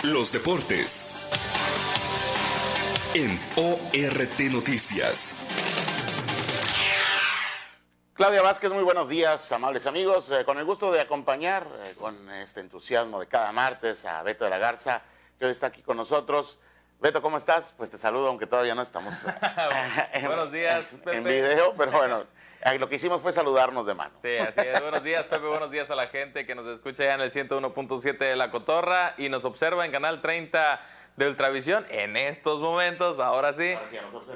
Los deportes en ORT Noticias. Claudia Vázquez, muy buenos días, amables amigos. Con el gusto de acompañar con este entusiasmo de cada martes a Beto de la Garza, que hoy está aquí con nosotros. Beto, ¿cómo estás? Pues te saludo, aunque todavía no estamos Buenos días, Pepe. En video, pero bueno, lo que hicimos fue saludarnos de mano. Sí, así es. Buenos días, Pepe. Buenos días a la gente que nos escucha ya en el 101.7 de La Cotorra y nos observa en Canal 30 de Ultravisión en estos momentos, ahora sí.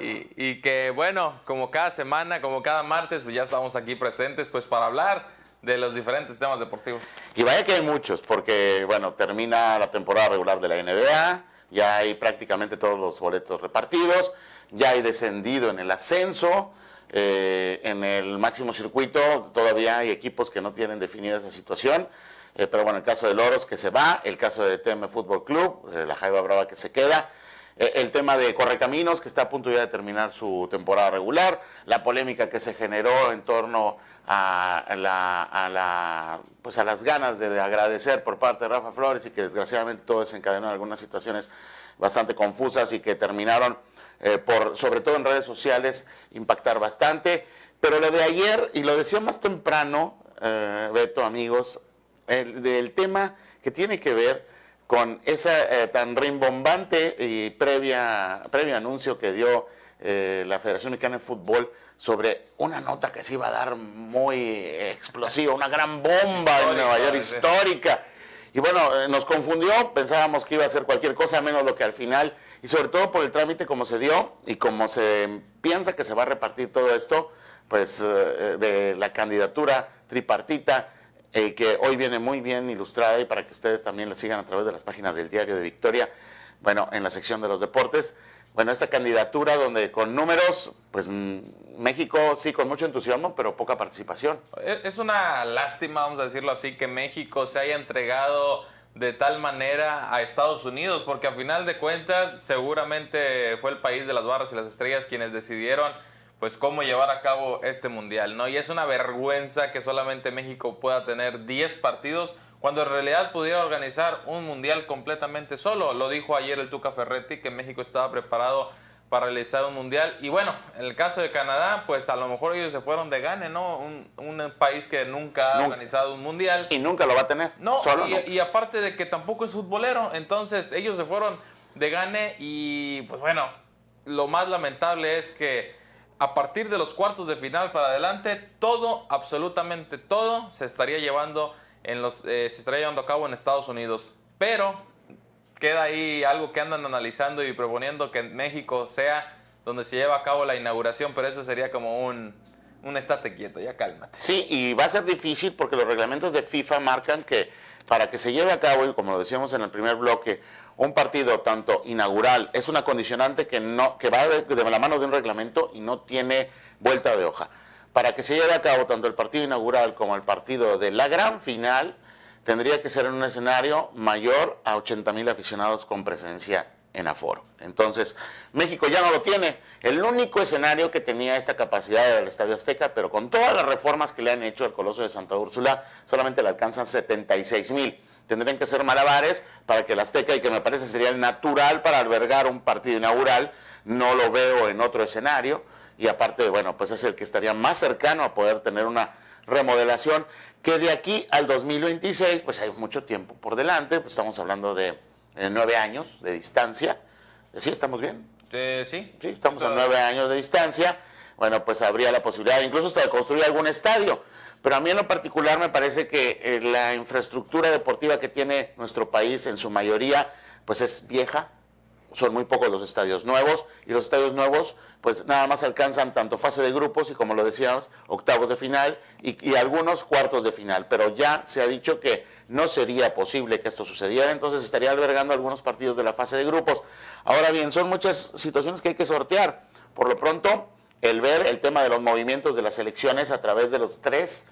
Y que, bueno, como cada semana, como cada martes, pues ya estamos aquí presentes pues para hablar de los diferentes temas deportivos. Y vaya que hay muchos, porque, bueno, termina la temporada regular de la NBA, ya hay prácticamente todos los boletos repartidos, ya hay descendido en el ascenso, en el máximo circuito todavía hay equipos que no tienen definida esa situación, pero bueno, el caso de Loros que se va, el caso de TM Fútbol Club, la Jaiba Brava que se queda, el tema de Correcaminos que está a punto ya de terminar su temporada regular, la polémica que se generó en torno a las ganas de agradecer por parte de Rafa Flores y que desgraciadamente todo desencadenó en algunas situaciones bastante confusas y que terminaron sobre todo en redes sociales, impactar bastante. Pero lo de ayer, y lo decía más temprano, Beto, amigos, del tema que tiene que ver con esa tan rimbombante y previo anuncio que dio la Federación Mexicana de Fútbol sobre una nota que se iba a dar muy explosiva, una gran bomba en Nueva York, histórica. Y bueno, nos confundió, pensábamos que iba a ser cualquier cosa menos lo que al final, y sobre todo por el trámite como se dio y como se piensa que se va a repartir todo esto, pues de la candidatura tripartita, que hoy viene muy bien ilustrada y para que ustedes también la sigan a través de las páginas del Diario de Victoria, bueno, en la sección de los deportes. Bueno, esta candidatura donde con números, pues México sí con mucho entusiasmo, pero poca participación. Es una lástima, vamos a decirlo así, que México se haya entregado de tal manera a Estados Unidos, porque a final de cuentas seguramente fue el país de las barras y las estrellas quienes decidieron pues cómo llevar a cabo este mundial, ¿no? Y es una vergüenza que solamente México pueda tener 10 partidos cuando en realidad pudiera organizar un mundial completamente solo. Lo dijo ayer el Tuca Ferretti, que México estaba preparado para realizar un mundial. Y bueno, en el caso de Canadá, pues a lo mejor ellos se fueron de gane, ¿no? Un país que nunca ha organizado un mundial. Y nunca lo va a tener. No, y aparte de que tampoco es futbolero, entonces ellos se fueron de gane y pues bueno, lo más lamentable es que a partir de los cuartos de final para adelante, todo, absolutamente todo, se estaría llevando a cabo en Estados Unidos. Pero queda ahí algo que andan analizando y proponiendo que México sea donde se lleva a cabo la inauguración, pero eso sería como un estate quieto, ya cálmate. Sí, y va a ser difícil porque los reglamentos de FIFA marcan que para que se lleve a cabo, y como lo decíamos en el primer bloque, un partido tanto inaugural es una condicionante que va de la mano de un reglamento y no tiene vuelta de hoja. Para que se lleve a cabo tanto el partido inaugural como el partido de la gran final, tendría que ser en un escenario mayor a 80,000 aficionados con presencia en aforo. Entonces, México ya no lo tiene. El único escenario que tenía esta capacidad era el Estadio Azteca, pero con todas las reformas que le han hecho al Coloso de Santa Úrsula, solamente le alcanzan 76,000. Tendrían que ser malabares para que el Azteca, y que me parece sería el natural para albergar un partido inaugural, no lo veo en otro escenario. Y aparte, bueno, pues es el que estaría más cercano a poder tener una remodelación, que de aquí al 2026, pues hay mucho tiempo por delante, pues estamos hablando de 9 años de distancia. ¿Sí estamos bien? Sí. Sí, estamos a 9 años de distancia. Bueno, pues habría la posibilidad incluso hasta de construir algún estadio. Pero a mí en lo particular me parece que la infraestructura deportiva que tiene nuestro país en su mayoría, pues es vieja. Son muy pocos los estadios nuevos, y los estadios nuevos pues nada más alcanzan tanto fase de grupos y, como lo decíamos, octavos de final y algunos cuartos de final, pero ya se ha dicho que no sería posible que esto sucediera, entonces estaría albergando algunos partidos de la fase de grupos. Ahora bien, son muchas situaciones que hay que sortear. Por lo pronto, el ver el tema de los movimientos de las selecciones a través de los 3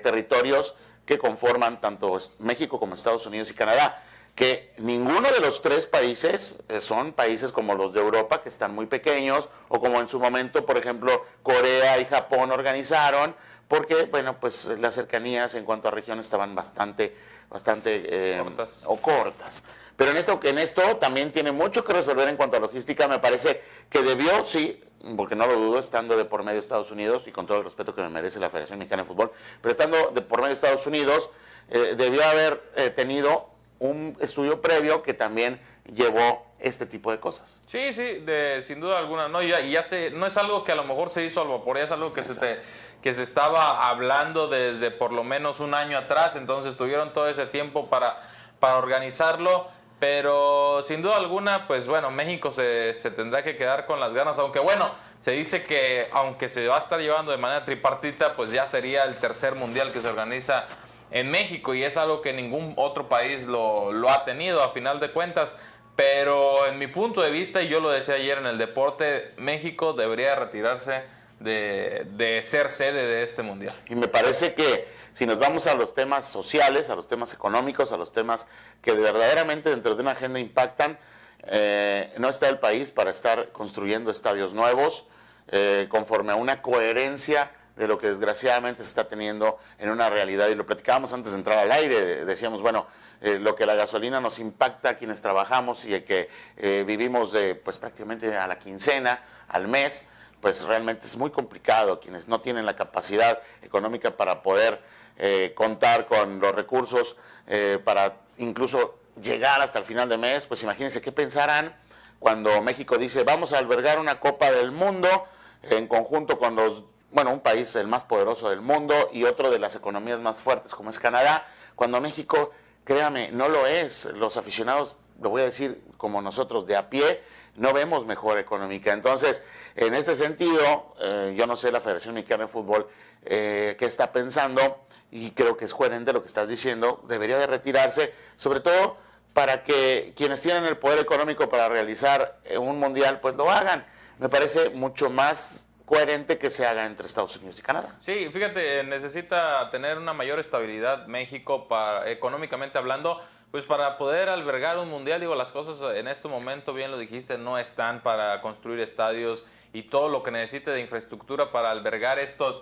territorios que conforman tanto México como Estados Unidos y Canadá, que ninguno de los 3 países son países como los de Europa, que están muy pequeños, o como en su momento, por ejemplo, Corea y Japón organizaron, porque, bueno, pues las cercanías en cuanto a región estaban bastante cortas. cortas. Pero en esto también tiene mucho que resolver en cuanto a logística. Me parece que debió, sí, porque no lo dudo, estando de por medio de Estados Unidos, y con todo el respeto que me merece la Federación Mexicana de Fútbol, pero estando de por medio de Estados Unidos, debió haber tenido un estudio previo que también llevó este tipo de cosas. Sí, sí, sin duda alguna, ¿no? No es algo que a lo mejor se hizo al vapor, ya es algo que que se estaba hablando desde por lo menos un año atrás, entonces tuvieron todo ese tiempo para organizarlo, pero sin duda alguna, pues bueno, México se tendrá que quedar con las ganas, aunque bueno, se dice que aunque se va a estar llevando de manera tripartita, pues ya sería el tercer mundial que se organiza en México y es algo que ningún otro país lo ha tenido a final de cuentas. Pero en mi punto de vista, y yo lo decía ayer en el deporte, México debería retirarse de ser sede de este mundial. Y me parece que si nos vamos a los temas sociales, a los temas económicos, a los temas que verdaderamente dentro de una agenda impactan, no está el país para estar construyendo estadios nuevos conforme a una coherencia de lo que desgraciadamente se está teniendo en una realidad. Y lo platicábamos antes de entrar al aire, decíamos, bueno, lo que la gasolina nos impacta a quienes trabajamos y que vivimos pues prácticamente a la quincena, al mes, pues realmente es muy complicado. Quienes no tienen la capacidad económica para poder contar con los recursos para incluso llegar hasta el final de mes, pues imagínense qué pensarán cuando México dice vamos a albergar una Copa del Mundo en conjunto con un país el más poderoso del mundo y otro de las economías más fuertes como es Canadá, cuando México, créame, no lo es. Los aficionados, lo voy a decir como nosotros de a pie, no vemos mejor económica. Entonces, en ese sentido, yo no sé la Federación Mexicana de Fútbol qué está pensando, y creo que es coherente lo que estás diciendo, debería de retirarse, sobre todo para que quienes tienen el poder económico para realizar un mundial, pues lo hagan. Me parece mucho más coherente que se haga entre Estados Unidos y Canadá. Sí, fíjate, necesita tener una mayor estabilidad México económicamente hablando, pues para poder albergar un mundial. Digo, las cosas en este momento, bien lo dijiste, no están para construir estadios y todo lo que necesite de infraestructura para albergar estos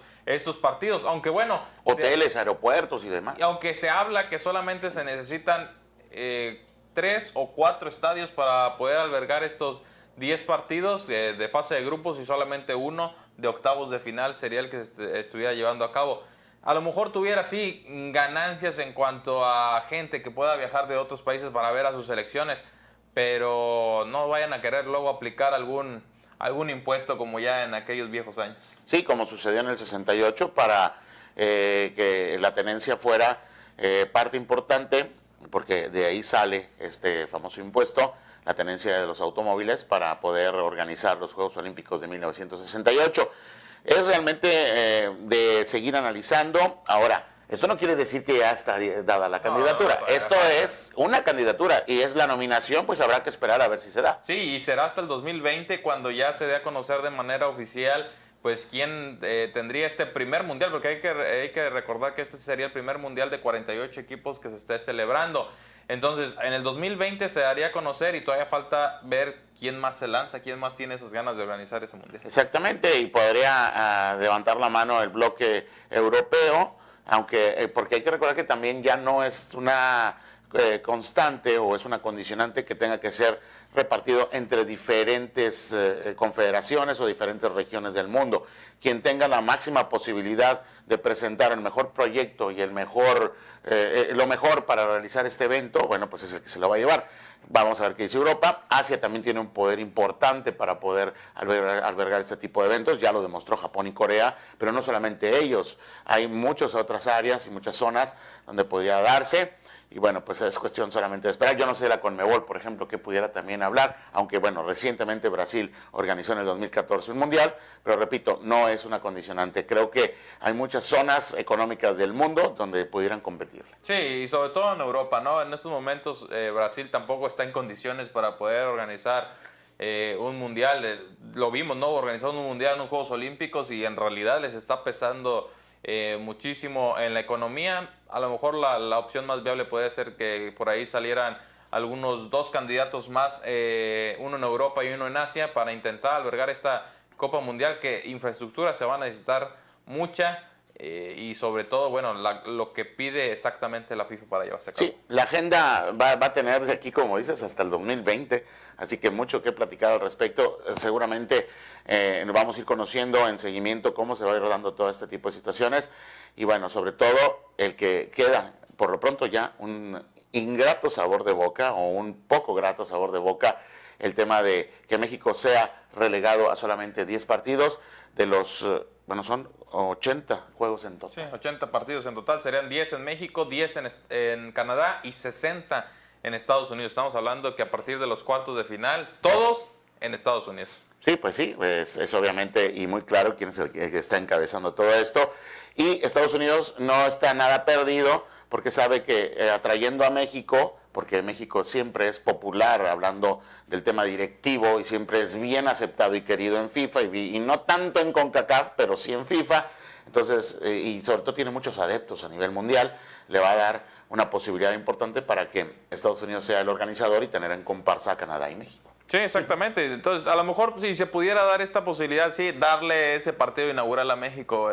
partidos, aunque bueno... Hoteles, aeropuertos y demás. Aunque se habla que solamente se necesitan 3 o 4 estadios para poder albergar estos 10 partidos de fase de grupos y solamente uno de octavos de final sería el que se estuviera llevando a cabo. A lo mejor tuviera sí ganancias en cuanto a gente que pueda viajar de otros países para ver a sus selecciones, pero no vayan a querer luego aplicar algún impuesto como ya en aquellos viejos años. Sí, como sucedió en el 68 para que la tenencia fuera parte importante, porque de ahí sale este famoso impuesto, la tenencia de los automóviles, para poder organizar los Juegos Olímpicos de 1968. Es realmente de seguir analizando. Ahora, esto no quiere decir que ya está dada la candidatura. Esto es una candidatura y es la nominación, pues habrá que esperar a ver si se da. Sí, y será hasta el 2020 cuando ya se dé a conocer de manera oficial pues quién tendría este primer mundial, porque hay que recordar que este sería el primer mundial de 48 equipos que se esté celebrando. Entonces, en el 2020 se daría a conocer y todavía falta ver quién más se lanza, quién más tiene esas ganas de organizar ese mundial. Exactamente, y podría levantar la mano el bloque europeo, aunque porque hay que recordar que también ya no es una constante o es una condicionante que tenga que ser repartido entre diferentes confederaciones o diferentes regiones del mundo. Quien tenga la máxima posibilidad de presentar el mejor proyecto y lo mejor para realizar este evento, bueno, pues es el que se lo va a llevar. Vamos a ver qué dice Europa. Asia también tiene un poder importante para poder albergar este tipo de eventos. Ya lo demostró Japón y Corea, pero no solamente ellos. Hay muchas otras áreas y muchas zonas donde podría darse. Y bueno, pues es cuestión solamente de esperar. Yo no sé de la Conmebol, por ejemplo, que pudiera también hablar, aunque bueno, recientemente Brasil organizó en el 2014 un mundial, pero repito, no es una condicionante. Creo que hay muchas zonas económicas del mundo donde pudieran competir. Sí, y sobre todo en Europa, ¿no? En estos momentos Brasil tampoco está en condiciones para poder organizar un mundial. Lo vimos, ¿no? Organizando un mundial en los Juegos Olímpicos y en realidad les está pesando muchísimo en la economía. A lo mejor la opción más viable puede ser que por ahí salieran algunos 2 candidatos más, uno en Europa y uno en Asia, para intentar albergar esta Copa Mundial, que infraestructura se va a necesitar mucha. y sobre todo, bueno, lo que pide exactamente la FIFA para llevarse a cabo. Sí, la agenda va a tener de aquí, como dices, hasta el 2020, así que mucho que platicar al respecto. Seguramente vamos a ir conociendo en seguimiento cómo se va a ir dando todo este tipo de situaciones y bueno, sobre todo el que queda, por lo pronto ya un ingrato sabor de boca o un poco grato sabor de boca, el tema de que México sea relegado a solamente 10 partidos de los, bueno, son 80 juegos en total. Sí, 80 partidos en total, serían 10 en México, 10 en Canadá y 60 en Estados Unidos. Estamos hablando que a partir de los cuartos de final, todos en Estados Unidos. Sí, pues sí, es obviamente y muy claro quién es el que está encabezando todo esto. Y Estados Unidos no está nada perdido porque sabe que atrayendo a México, porque México siempre es popular hablando del tema directivo y siempre es bien aceptado y querido en FIFA y no tanto en CONCACAF, pero sí en FIFA, entonces, y sobre todo tiene muchos adeptos a nivel mundial, le va a dar una posibilidad importante para que Estados Unidos sea el organizador y tener en comparsa a Canadá y México. Sí, exactamente. Entonces, a lo mejor si se pudiera dar esta posibilidad, sí, darle ese partido inaugural a México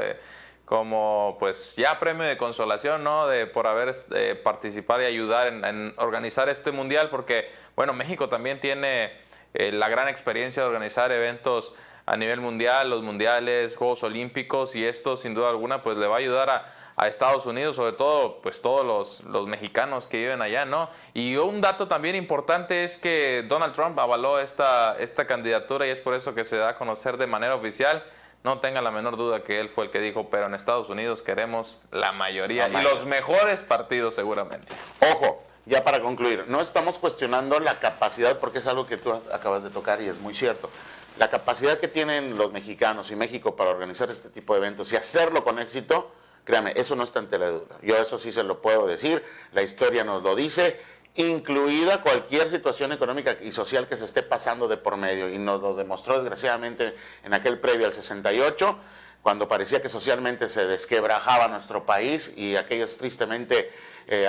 como pues ya premio de consolación, ¿no? Por haber participar y ayudar en organizar este mundial, porque bueno, México también tiene la gran experiencia de organizar eventos a nivel mundial, los mundiales, Juegos Olímpicos, y esto sin duda alguna pues le va a ayudar a Estados Unidos, sobre todo pues todos los mexicanos que viven allá, ¿no? Y un dato también importante es que Donald Trump avaló esta candidatura y es por eso que se da a conocer de manera oficial. No tenga la menor duda que él fue el que dijo, pero en Estados Unidos queremos la mayoría y los mejores partidos seguramente. Ojo, ya para concluir, no estamos cuestionando la capacidad, porque es algo que tú acabas de tocar y es muy cierto. La capacidad que tienen los mexicanos y México para organizar este tipo de eventos y hacerlo con éxito, créame, eso no está en tela de duda. Yo eso sí se lo puedo decir, la historia nos lo dice, incluida cualquier situación económica y social que se esté pasando de por medio, y nos lo demostró desgraciadamente en aquel previo al 68, cuando parecía que socialmente se desquebrajaba nuestro país y aquellos tristemente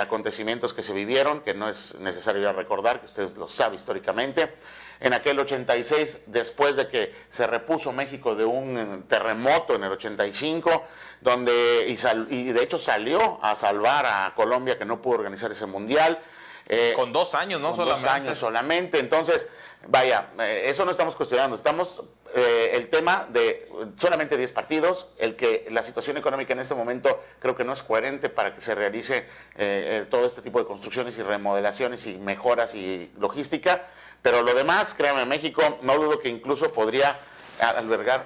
acontecimientos que se vivieron, que no es necesario ir a recordar, que usted lo sabe históricamente. En aquel 86, después de que se repuso México de un terremoto en el 85, y de hecho salió a salvar a Colombia, que no pudo organizar ese mundial. Con 2 años, ¿no? Con 2 años solamente. Entonces, vaya, eso no estamos cuestionando. Estamos el tema de solamente 10 partidos, el que la situación económica en este momento creo que no es coherente para que se realice todo este tipo de construcciones y remodelaciones y mejoras y logística. Pero lo demás, créame, México no dudo que incluso podría albergar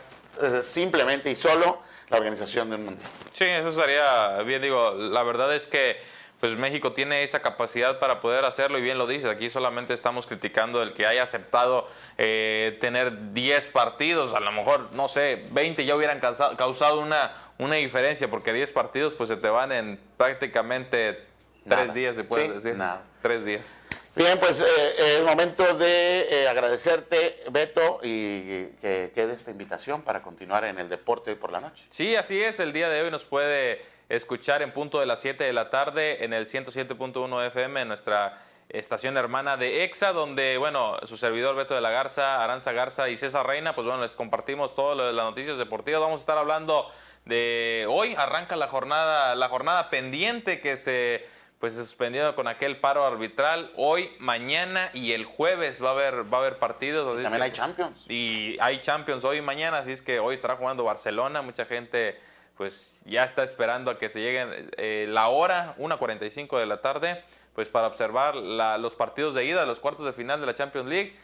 simplemente y solo la organización de un mundial. Sí, eso estaría bien. Digo, la verdad es que pues México tiene esa capacidad para poder hacerlo y bien lo dices, aquí solamente estamos criticando el que haya aceptado tener 10 partidos, a lo mejor, no sé, 20 ya hubieran causado una diferencia, porque 10 partidos pues se te van en prácticamente 3 días, se puede decir. Nada. 3 días. Bien, pues es momento de agradecerte, Beto, y que quede esta invitación para continuar en el deporte hoy por la noche. Sí, así es, el día de hoy nos puede escuchar en punto de las 7 de la tarde en el 107.1 FM en nuestra estación hermana de EXA, donde, bueno, su servidor Beto de la Garza, Aranza Garza y César Reina, pues bueno, les compartimos todo lo de las noticias deportivas. Vamos a estar hablando de hoy, arranca la jornada pendiente que se suspendió con aquel paro arbitral. Hoy, mañana y el jueves va a haber partidos. Así También hay Champions. Y hay Champions hoy y mañana, así es que hoy estará jugando Barcelona. Mucha gente pues ya está esperando a que se llegue la hora, 1:45 de la tarde, pues para observar los partidos de ida, los cuartos de final de la Champions League.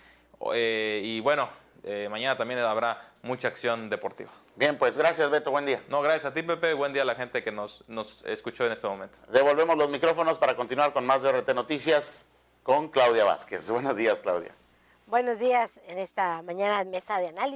Y bueno, mañana también habrá mucha acción deportiva. Bien, pues gracias, Beto, buen día. No, gracias a ti, Pepe, buen día a la gente que nos escuchó en este momento. Devolvemos los micrófonos para continuar con más de RT Noticias con Claudia Vázquez. Buenos días, Claudia. Buenos días en esta mañana de mesa de análisis.